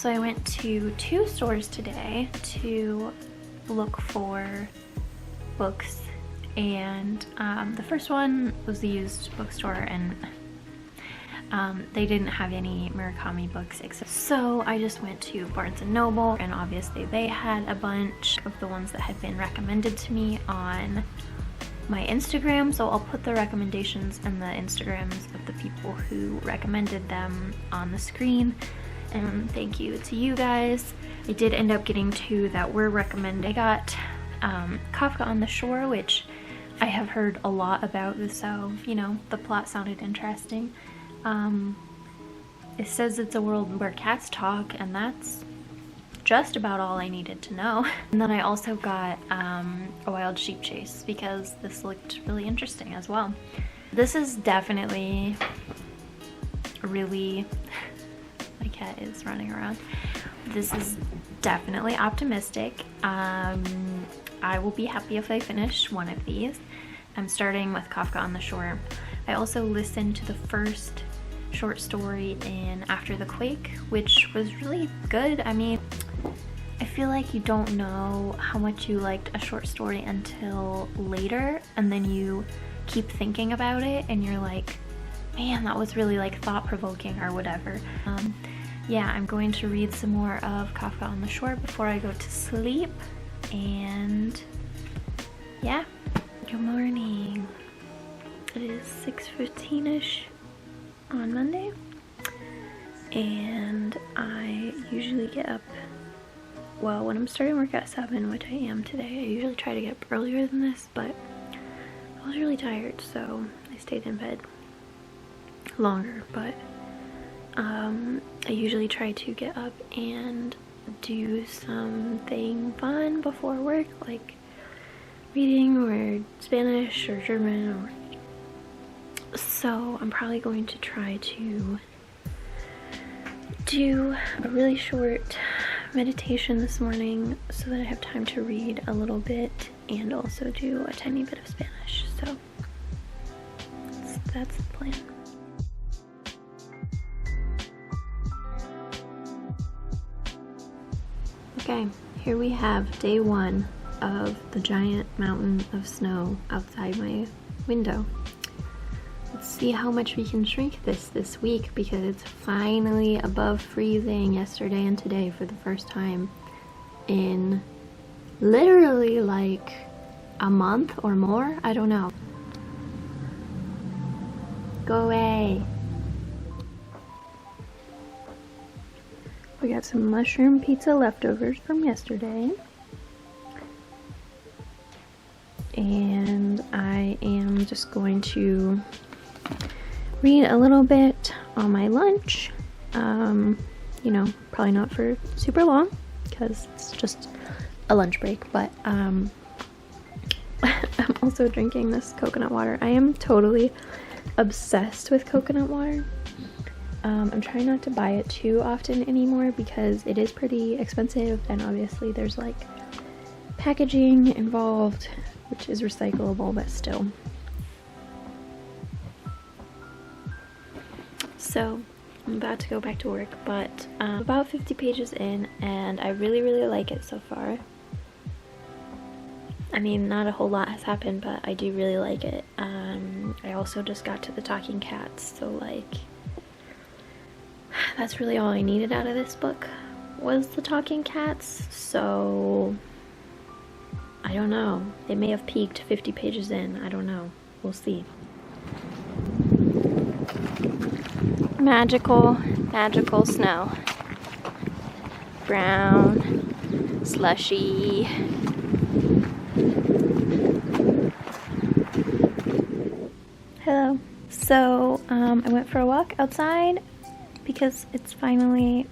So I went to 2 stores today to look for books, and the first one was the used bookstore, and they didn't have any Murakami books except. So I just went to Barnes & Noble, and obviously they had a bunch of the ones that had been recommended to me on my Instagram, so I'll put the recommendations and the Instagrams of the people who recommended them on the screen. And thank you to you guys. I did end up getting 2 that were recommended. I got Kafka on the Shore, which I have heard a lot about, so you know, the plot sounded interesting. It says it's a world where cats talk, and that's just about all I needed to know. And then I also got A Wild Sheep Chase because this looked really interesting as well. This is definitely really, my cat is running around. This is definitely optimistic. I will be happy if I finish one of these. I'm starting with Kafka on the Shore. I also listened to the first short story in After the Quake, which was really good. I mean, I feel like you don't know how much you liked a short story until later, and then you keep thinking about it and you're like, man, that was really like thought-provoking or whatever. Yeah, I'm going to read some more of Kafka on the Shore before I go to sleep, and yeah. Good morning. It is 6:15ish on Monday, and I usually get up, well, when I'm starting work at 7, which I am today, I usually try to get up earlier than this, but I was really tired, so I stayed in bed longer. But I usually try to get up and do something fun before work, like reading or Spanish or German, or so I'm probably going to try to do a really short meditation this morning so that I have time to read a little bit and also do a tiny bit of Spanish. So that's the plan. Okay, here we have day 1 of the giant mountain of snow outside my window. Let's see how much we can shrink this week, because it's finally above freezing yesterday and today for the first time in literally like a month or more. I don't know. Go away. We got some mushroom pizza leftovers from yesterday. And I am just going to read a little bit on my lunch. You know, probably not for super long because it's just a lunch break, but I'm also drinking this coconut water. I am totally obsessed with coconut water. I'm trying not to buy it too often anymore because it is pretty expensive, and obviously there's like packaging involved, which is recyclable, but still. So I'm about to go back to work, but about 50 pages in, and I really like it so far. I mean, not a whole lot has happened, but I do really like it. I also just got to the talking cats, so like that's really all I needed out of this book was the talking cats. So I don't know, they may have peaked 50 pages in, I don't know, we'll see. Magical snow. Brown, slushy. Hello. So I went for a walk outside because it's finally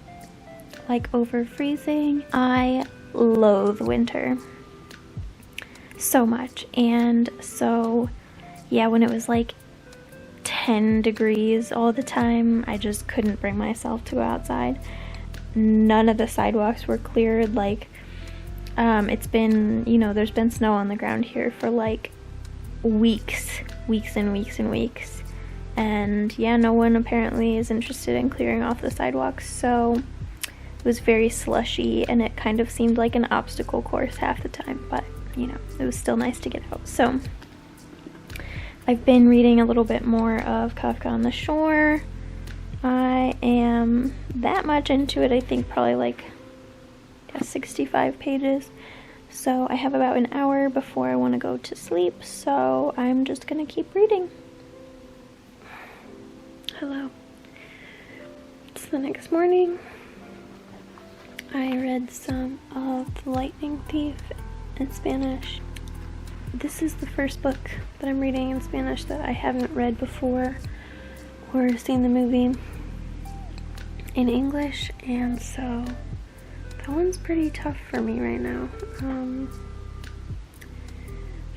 like over freezing. I loathe winter so much, and so yeah, when it was like 10 degrees all the time, I just couldn't bring myself to go outside. None of the sidewalks were cleared. Like it's been, you know, there's been snow on the ground here for like weeks and weeks, and yeah, no one apparently is interested in clearing off the sidewalks. So It was very slushy and it kind of seemed like an obstacle course half the time, but you know, it was still nice to get out. So I've been reading a little bit more of Kafka on the Shore. I am that much into it, I think probably like 65 pages. So I have about an hour before I want to go to sleep, so I'm just gonna keep reading. Hello. It's the next morning. I read some of The Lightning Thief in Spanish. This is the first book that I'm reading in Spanish that I haven't read before or seen the movie in English, and so that one's pretty tough for me right now.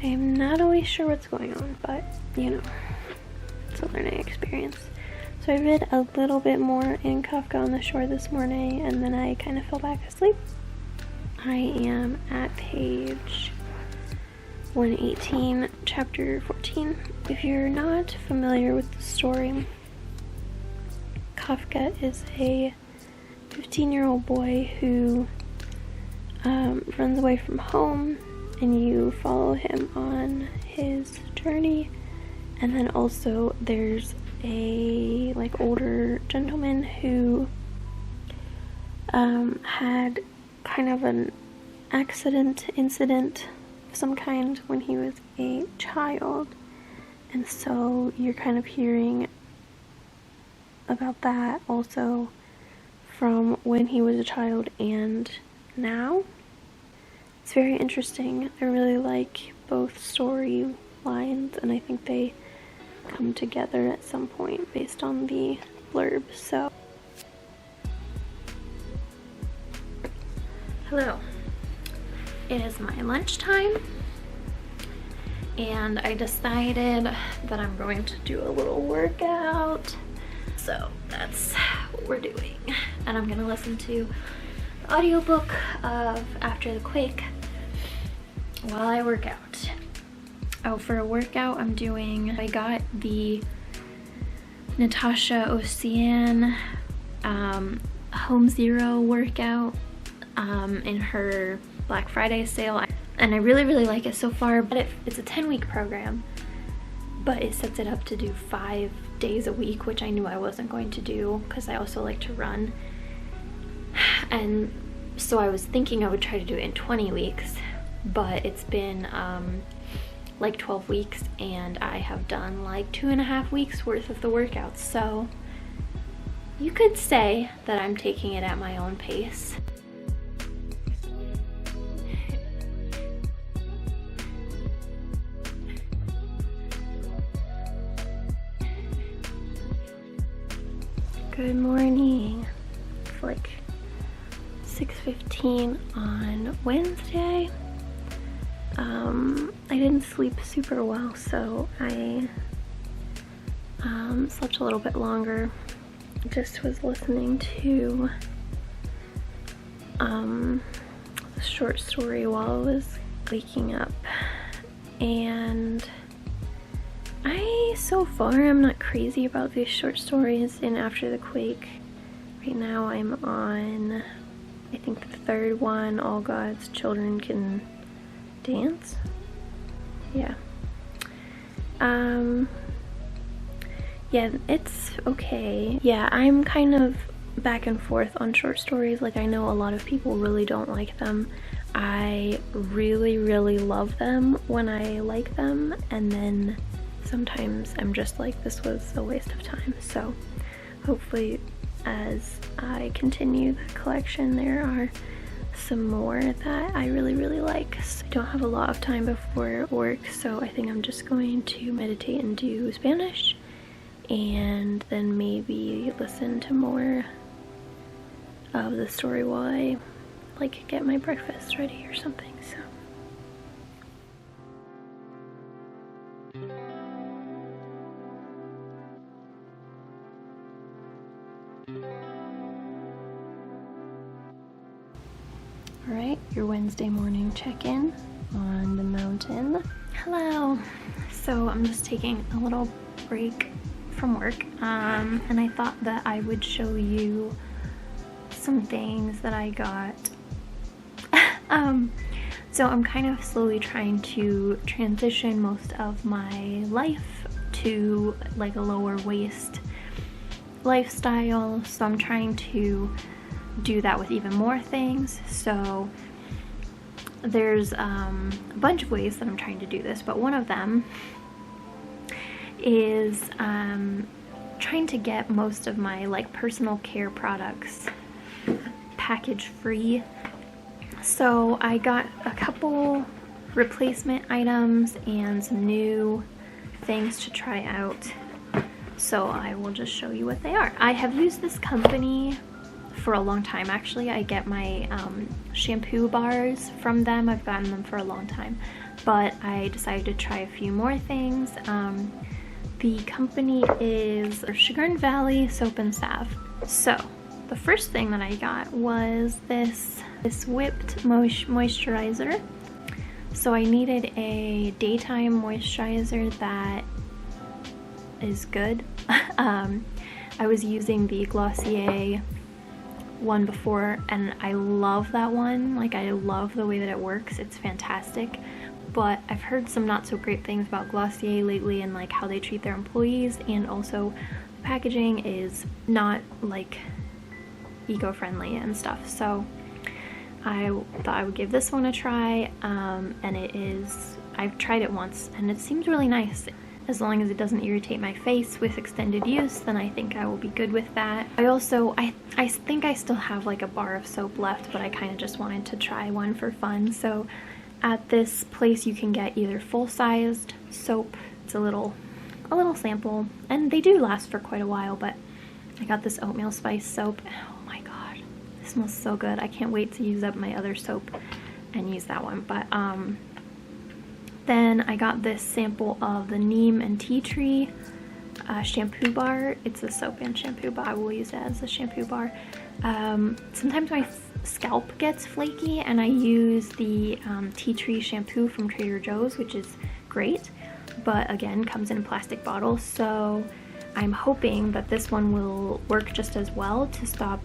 I am not always sure what's going on, but you know, it's a learning experience. So I read a little bit more in Kafka on the Shore this morning, and then I kind of fell back asleep. I am at page 118, chapter 14. If you're not familiar with the story, Kafka is a 15-year-old boy who runs away from home, and you follow him on his journey. And then also there's a like older gentleman who had kind of an incident of some kind when he was a child, and so you're kind of hearing about that also from when he was a child and now. It's very interesting. I really like both story lines, and I think they come together at some point based on the blurb. So hello, it is my lunchtime, and I decided that I'm going to do a little workout, so that's what we're doing. And I'm gonna listen to the audiobook of After the Quake while I work out. Oh, for a workout I got the Natasha Ocean Home Zero workout in her Black Friday sale, and I really like it so far. But it's a 10-week program, but it sets it up to do 5 days a week, which I knew I wasn't going to do because I also like to run. And so I was thinking I would try to do it in 20 weeks, but it's been like 12 weeks, and I have done like 2.5 weeks worth of the workouts. So you could say that I'm taking it at my own pace. Good morning. It's like 6:15 on Wednesday. I didn't sleep super well, so I slept a little bit longer. Just was listening to a short story while I was waking up, and so far I'm not crazy about these short stories in After the Quake. Right now I'm on, I think, the third one, All God's Children Can Dance. Yeah. Yeah, it's okay. Yeah, I'm kind of back and forth on short stories. Like, I know a lot of people really don't like them. I really love them when I like them, and then sometimes I'm just like, this was a waste of time. So hopefully as I continue the collection, there are some more that I really like. So I don't have a lot of time before work, so I think I'm just going to meditate and do Spanish, and then maybe listen to more of the story while I like get my breakfast ready or something. So alright, your Wednesday morning check-in on the mountain. Hello. So I'm just taking a little break from work, and I thought that I would show you some things that I got. So I'm kind of slowly trying to transition most of my life to like a lower waist lifestyle. So I'm trying to do that with even more things. So there's a bunch of ways that I'm trying to do this, but one of them is trying to get most of my like personal care products package free. So I got a couple replacement items and some new things to try out. So I will just show you what they are. I have used this company for a long time. Actually, I get my shampoo bars from them. I've gotten them for a long time, but I decided to try a few more things. The company is Chagrin Valley Soap and Salve. So the first thing that I got was this whipped moisturizer. So I needed a daytime moisturizer that is good. I was using the Glossier one before and I love that one. Like, I love the way that it works. It's fantastic. But I've heard some not so great things about Glossier lately and like how they treat their employees, and also the packaging is not like eco-friendly and stuff. So I thought I would give this one a try, and it is, I've tried it once and it seems really nice. As long as it doesn't irritate my face with extended use, then I think I will be good with that. I think I still have like a bar of soap left, but I kind of just wanted to try one for fun. So at this place you can get either full-sized soap, it's a little sample, and they do last for quite a while, but I got this oatmeal spice soap. Oh my god, it smells so good. I can't wait to use up my other soap and use that one. But then I got this sample of the neem and tea tree shampoo bar. It's a soap and shampoo, but I will use it as a shampoo bar. Sometimes my scalp gets flaky and I use the tea tree shampoo from Trader Joe's, which is great, but again comes in a plastic bottle. So I'm hoping that this one will work just as well to stop,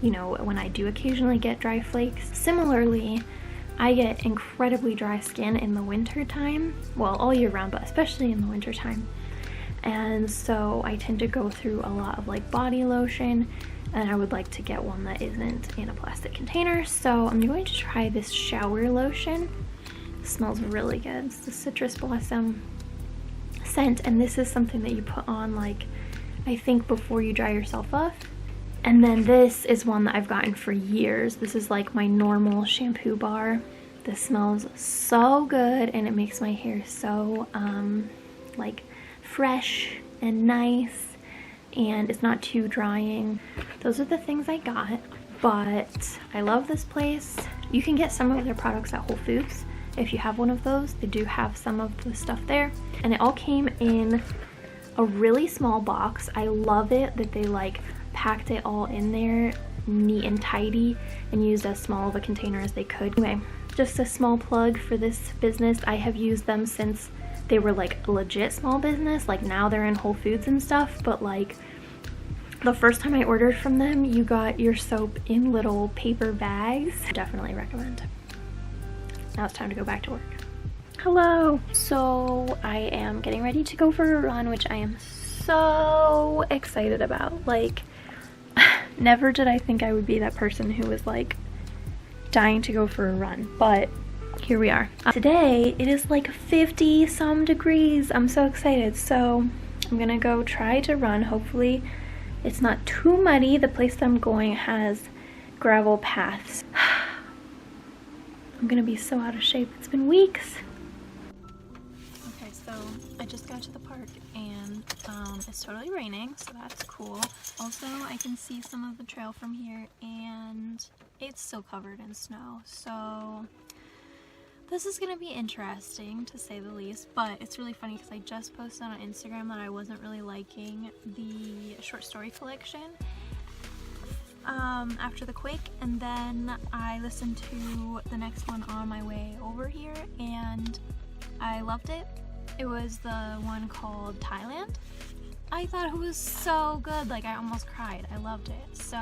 you know, when I do occasionally get dry flakes. Similarly, I get incredibly dry skin in the winter time, well, all year round, but especially in the winter time. And so I tend to go through a lot of like body lotion, and I would like to get one that isn't in a plastic container. So I'm going to try this shower lotion. It smells really good. It's the citrus blossom scent, and this is something that you put on, like, I think before you dry yourself off. And then this is one that I've gotten for years. This is like my normal shampoo bar. This smells so good and it makes my hair so like fresh and nice, and it's not too drying. Those are the things I got, but I love this place. You can get some of their products at Whole Foods. If you have one of those, they do have some of the stuff there, and it all came in a really small box. I love it that they like packed it all in there neat and tidy and used as small of a container as they could. Anyway, just a small plug for this business. I have used them since they were like a legit small business. Like, now they're in Whole Foods and stuff, but like the first time I ordered from them, you got your soap in little paper bags. Definitely recommend. Now it's time to go back to work. Hello! So I am getting ready to go for a run, which I am so excited about. Like, never did I think I would be that person who was like dying to go for a run, but here we are. Today it is like 50 some degrees. I'm so excited. So I'm gonna go try to run. Hopefully it's not too muddy. The place that I'm going has gravel paths. I'm gonna be so out of shape. It's been weeks. Okay, so I just got to the park and it's totally raining, so that's cool. Also, I can see some of the trail from here and it's still covered in snow. So this is gonna be interesting, to say the least, but it's really funny because I just posted on Instagram that I wasn't really liking the short story collection after the quake, and then I listened to the next one on my way over here and I loved it. It was the one called Thailand. I thought it was so good, like I almost cried. I loved it. So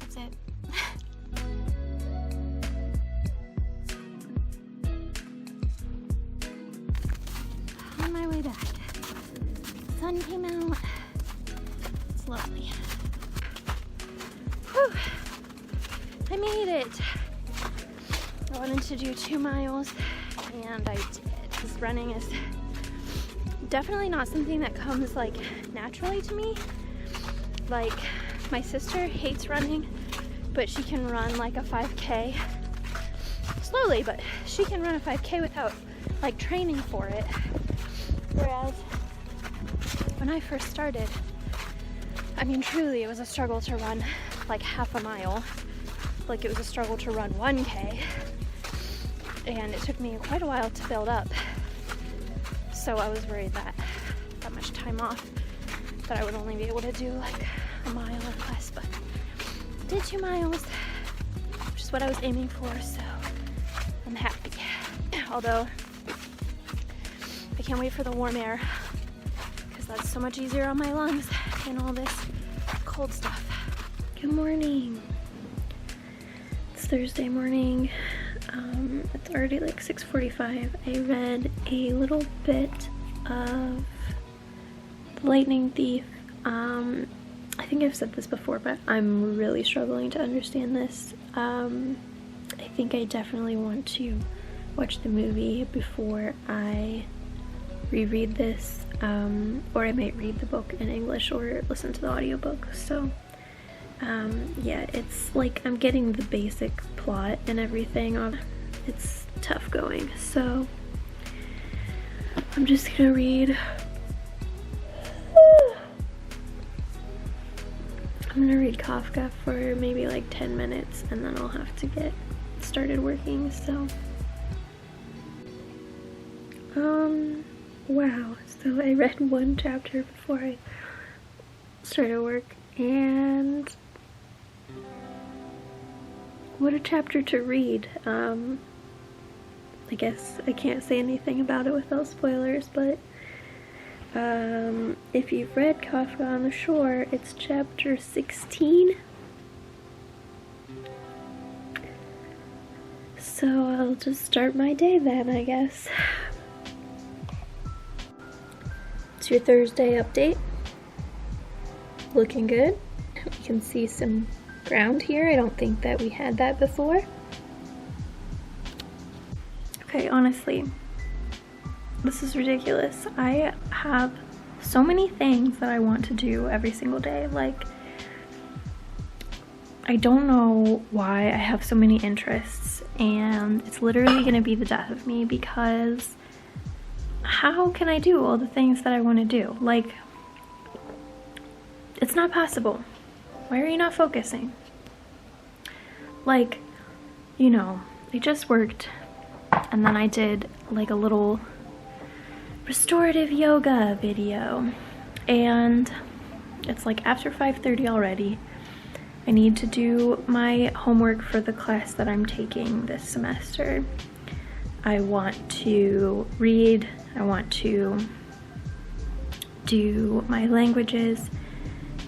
That's it. On my way back. Sun came out. It's lovely. Whew. I made it. I wanted to do 2 miles and I did. Because running is definitely not something that comes like naturally to me. Like my sister hates running, but she can run like a 5K slowly, but she can run a 5K without like training for it. Whereas when I first started, I mean truly it was a struggle to run like half a mile. Like it was a struggle to run 1K. And it took me quite a while to build up. So I was worried that much time off that I would only be able to do like a mile or less, but I did 2 miles, which is what I was aiming for, so I'm happy. Although I can't wait for the warm air because that's so much easier on my lungs than all this cold stuff. Good morning. It's Thursday morning. It's already like 6:45. I read a little bit of The Lightning Thief. I think I've said this before, but I'm really struggling to understand this. I think I definitely want to watch the movie before I reread this, or I might read the book in English or listen to the audiobook. So yeah, it's like I'm getting the basic plot and everything. It's tough going, so I'm just gonna read. I'm gonna read Kafka for maybe like 10 minutes and then I'll have to get started working, so. Wow, so I read 1 chapter before I started work, and what a chapter to read. I guess I can't say anything about it without spoilers, but if you've read Kafka on the Shore, it's chapter 16. So I'll just start my day then, I guess. It's your Thursday update. Looking good. You can see some ground here. I don't think that we had that before. Okay, honestly, this is ridiculous. I have so many things that I want to do every single day. Like, I don't know why I have so many interests, and it's literally gonna be the death of me because how can I do all the things that I want to do? Like, it's not possible. Why are you not focusing? Like, you know, I just worked and then I did like a little restorative yoga video, and it's like after 5:30 already. I need to do my homework for the class that I'm taking this semester. I want to read, I want to do my languages.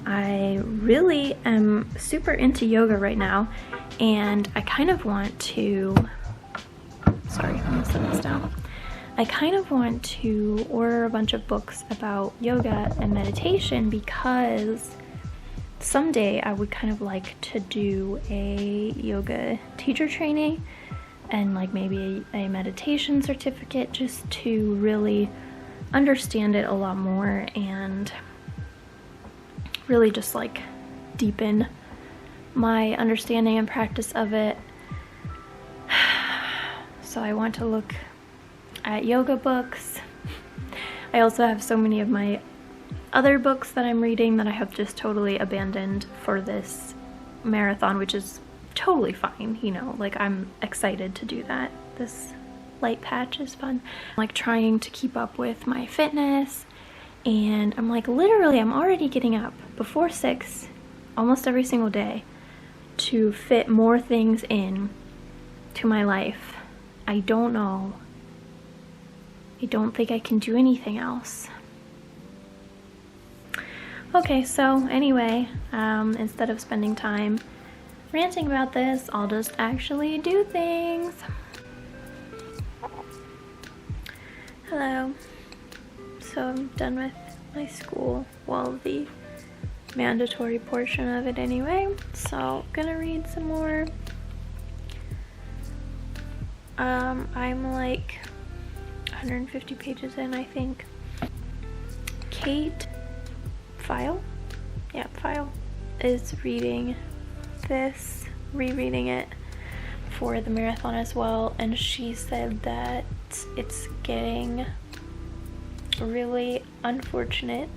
I really am super into yoga right now, and I kind of want to, sorry, I'm gonna set this down. I kind of want to order a bunch of books about yoga and meditation because someday I would kind of like to do a yoga teacher training and like maybe a meditation certificate just to really understand it a lot more and really just like deepen my understanding and practice of it. So I want to look at yoga books. I also have so many of my other books that I'm reading that I have just totally abandoned for this marathon, which is totally fine, you know, like I'm excited to do that. This light patch is fun. I'm like trying to keep up with my fitness, and I'm like literally I'm already getting up before 6 almost every single day to fit more things in to my life. I don't know. I don't think I can do anything else. Okay, so anyway, instead of spending time ranting about this. I'll just actually do things. Hello. So I'm done with my school, well, the mandatory portion of it anyway. So gonna read some more. I'm like 150 pages in, I think. Kate Pfeil, yeah, Pfeil, is reading this, rereading it for the marathon as well, and she said that it's getting really unfortunate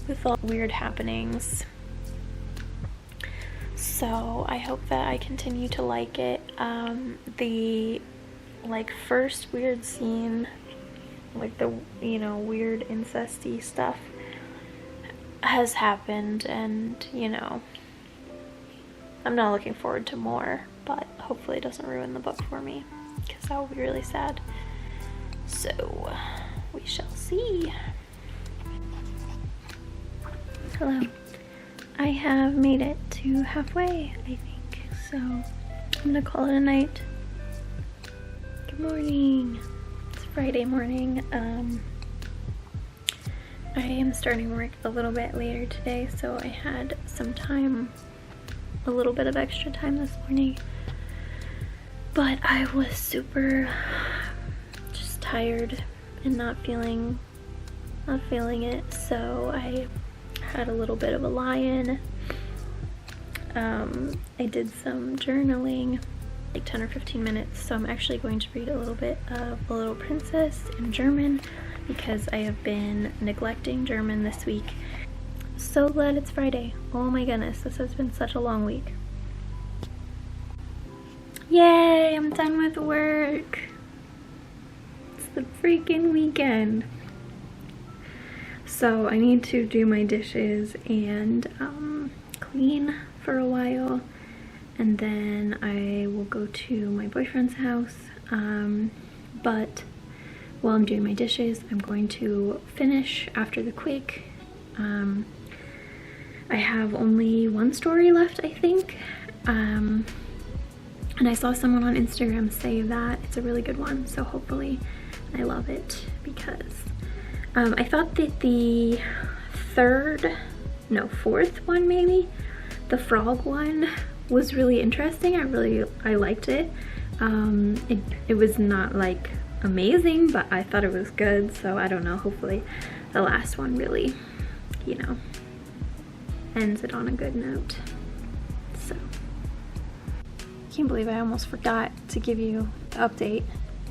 with all weird happenings. So I hope that I continue to like it. The like first weird scene, like the, you know, weird incesty stuff has happened, and you know, I'm not looking forward to more, but hopefully it doesn't ruin the book for me, because that would be really sad. So we shall see. Hello. I have made it to halfway, I think, so I'm gonna call it a night. Good morning. It's Friday morning. I am starting work a little bit later today, so I had some time, a little bit of extra time this morning, but I was super just tired and not feeling it, so I had a little bit of a lie-in. I did some journaling, like 10 or 15 minutes, so I'm actually going to read a little bit of The Little Princess in German, because I have been neglecting German this week. So glad it's Friday. Oh my goodness, this has been such a long week. Yay, I'm done with work. It's the freaking weekend. So I need to do my dishes and clean for a while, and then I will go to my boyfriend's house. But while I'm doing my dishes, I'm going to finish after the quake. I have only one story left, I think. And I saw someone on Instagram say that it's a really good one, so hopefully I love it, because I thought that the fourth one maybe, the frog one, was really interesting. I liked it. It was not like amazing, but I thought it was good, so I don't know, hopefully the last one really, you know, ends it on a good note. So can't believe I almost forgot to give you the update.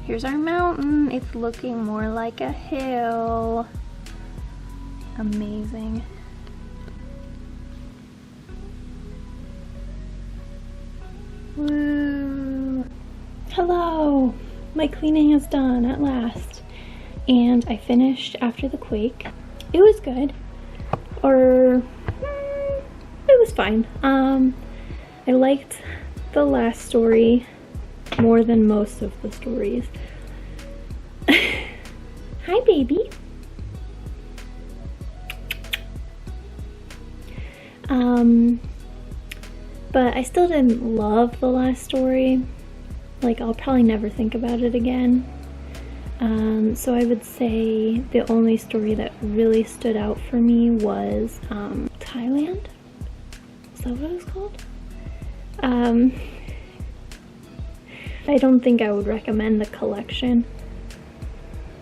Here's our mountain. It's looking more like a hill. Amazing. Woo! Hello! My cleaning is done at last. And I finished after the quake. It was good. Or it was fine. I liked the last story more than most of the stories. Hi, baby. But I still didn't love the last story. Like, I'll probably never think about it again. So I would say the only story that really stood out for me was Thailand. Is that what it was called? I don't think I would recommend the collection,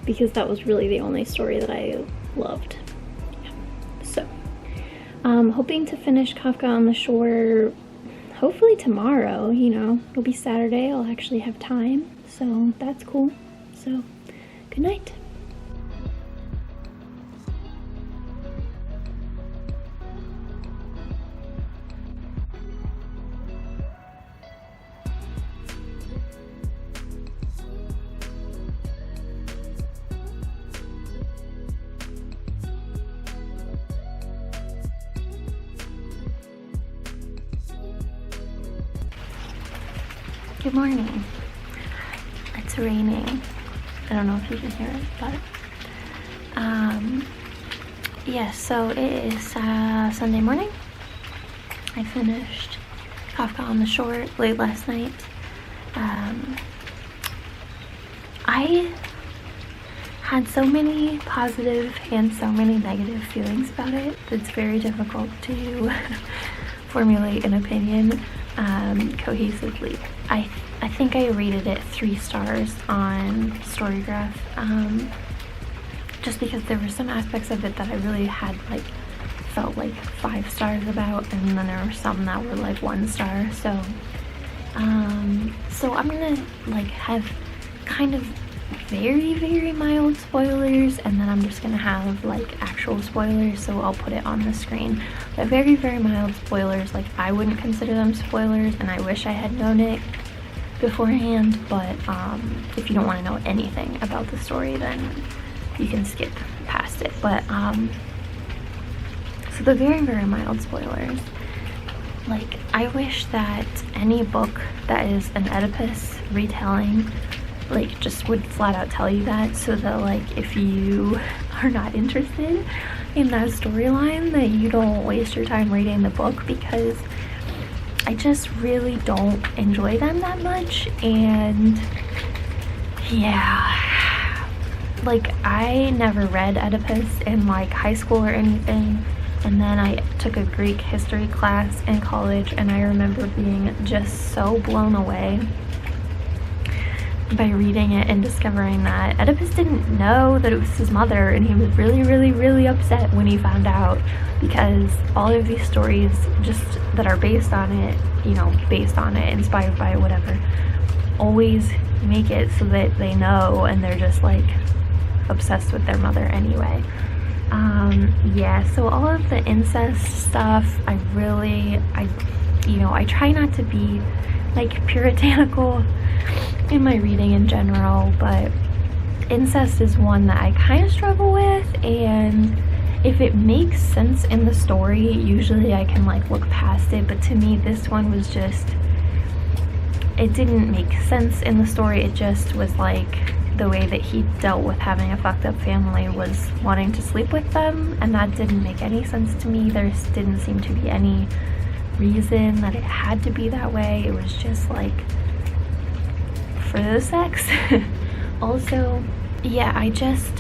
because that was really the only story that I loved. Yeah. So, hoping to finish Kafka on the Shore hopefully tomorrow. You know, it'll be Saturday, I'll actually have time, so that's cool. So, good night. Good morning. It's raining. I don't know if you can hear it, but yeah, so it is Sunday morning. I finished Kafka on the Shore late last night. I had so many positive and so many negative feelings about it. It's very difficult to formulate an opinion cohesively. I think I rated it 3 stars on Storygraph, just because there were some aspects of it that I really had felt like 5 stars about, and then there were some that were like 1 star. So so I'm gonna have kind of very, very mild spoilers, and then I'm just gonna have actual spoilers, so I'll put it on the screen. But very, very mild spoilers. I wouldn't consider them spoilers, and I wish I had known it beforehand, but if you don't want to know anything about the story, then you can skip past it. But so the very, very mild spoilers, I wish that any book that is an Oedipus retelling just would flat out tell you that, so that if you are not interested in that storyline, that you don't waste your time reading the book, because I just really don't enjoy them that much. And yeah, I never read Oedipus in high school or anything, and then I took a Greek history class in college, and I remember being just so blown away by reading it and discovering that Oedipus didn't know that it was his mother, and he was really, really, really upset when he found out, because all of these stories just that are based on it, inspired by it, whatever, always make it so that they know, and they're just obsessed with their mother anyway. Yeah, so all of the incest stuff, I try not to be puritanical in my reading in general, but incest is one that I kind of struggle with, and if it makes sense in the story, usually I can look past it. But to me, this one was just, it didn't make sense in the story. It just was the way that he dealt with having a fucked up family was wanting to sleep with them, and that didn't make any sense to me. There didn't seem to be any reason that it had to be that way. It was just for the sex. Also, yeah, I just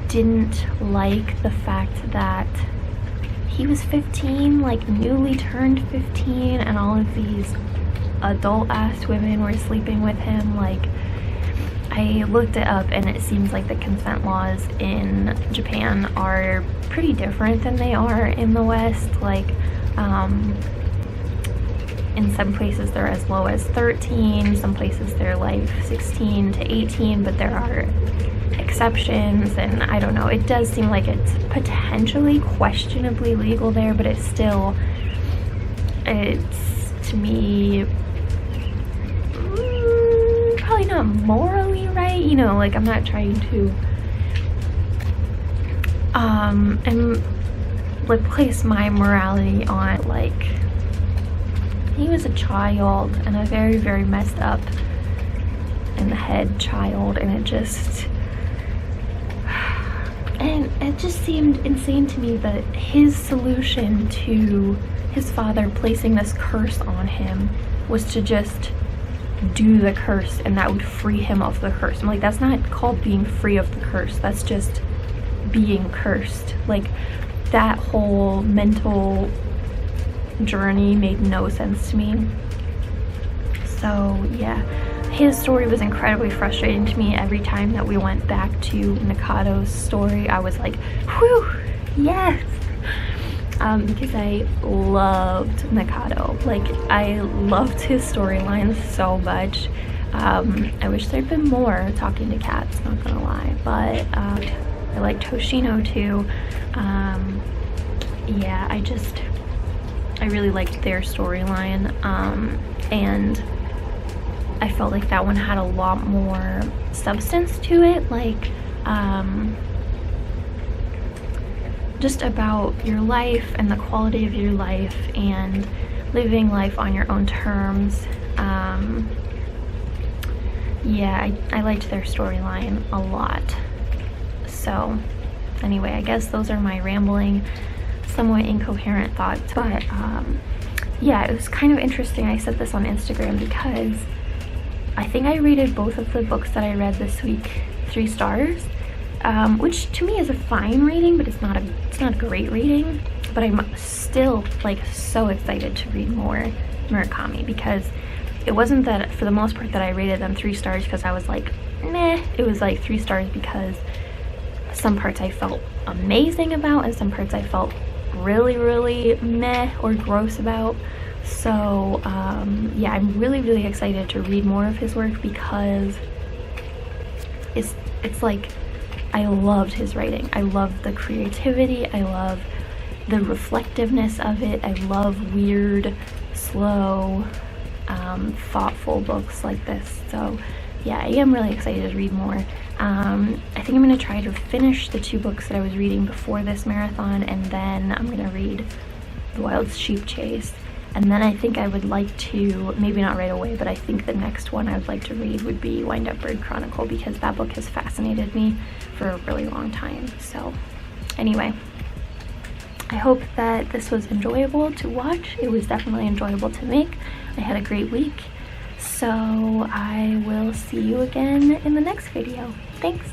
didn't like the fact that he was 15, newly turned 15, and all of these adult ass women were sleeping with him. I looked it up, and it seems like the consent laws in Japan are pretty different than they are in the West. In some places they're as low as 13, some places they're 16 to 18, but there are exceptions, and I don't know, it does seem like it's potentially questionably legal there, but it's to me, probably not morally right, I'm not trying to and place my morality on he was a child, and a very, very messed up in the head child, and it just seemed insane to me that his solution to his father placing this curse on him was to just do the curse, and that would free him of the curse. I'm that's not called being free of the curse, that's just being cursed. That whole mental journey made no sense to me. So yeah, his story was incredibly frustrating to me. Every time that we went back to Nakado's story, I was whew, yes, because I loved Nakado. I loved his storylines so much. I wish there'd been more talking to cats, not gonna lie, but I liked Hoshino too. Yeah, I really liked their storyline, and I felt like that one had a lot more substance to it, just about your life and the quality of your life and living life on your own terms. Yeah, I liked their storyline a lot. So anyway, I guess those are my rambling, somewhat incoherent thoughts, but yeah, it was kind of interesting. I said this on Instagram because I think I rated both of the books that I read this week 3 stars, which to me is a fine rating, but it's not a great rating. But I'm still like so excited to read more Murakami, because it wasn't that for the most part that I rated them 3 stars because I was like meh. It was like 3 stars because some parts I felt amazing about and some parts I felt really meh or gross about. So yeah, I'm really excited to read more of his work because it's like I loved his writing. I love the creativity, I love the reflectiveness of it. I love weird, slow, thoughtful books like this. So yeah, I am really excited to read more. I think I'm going to try to finish the 2 books that I was reading before this marathon, and then I'm going to read The Wild Sheep Chase. And then I think I would like to, maybe not right away, but I think the next one I would like to read would be Wind Up Bird Chronicle, because that book has fascinated me for a really long time. So anyway, I hope that this was enjoyable to watch. It was definitely enjoyable to make. I had a great week. So I will see you again in the next video. Thanks.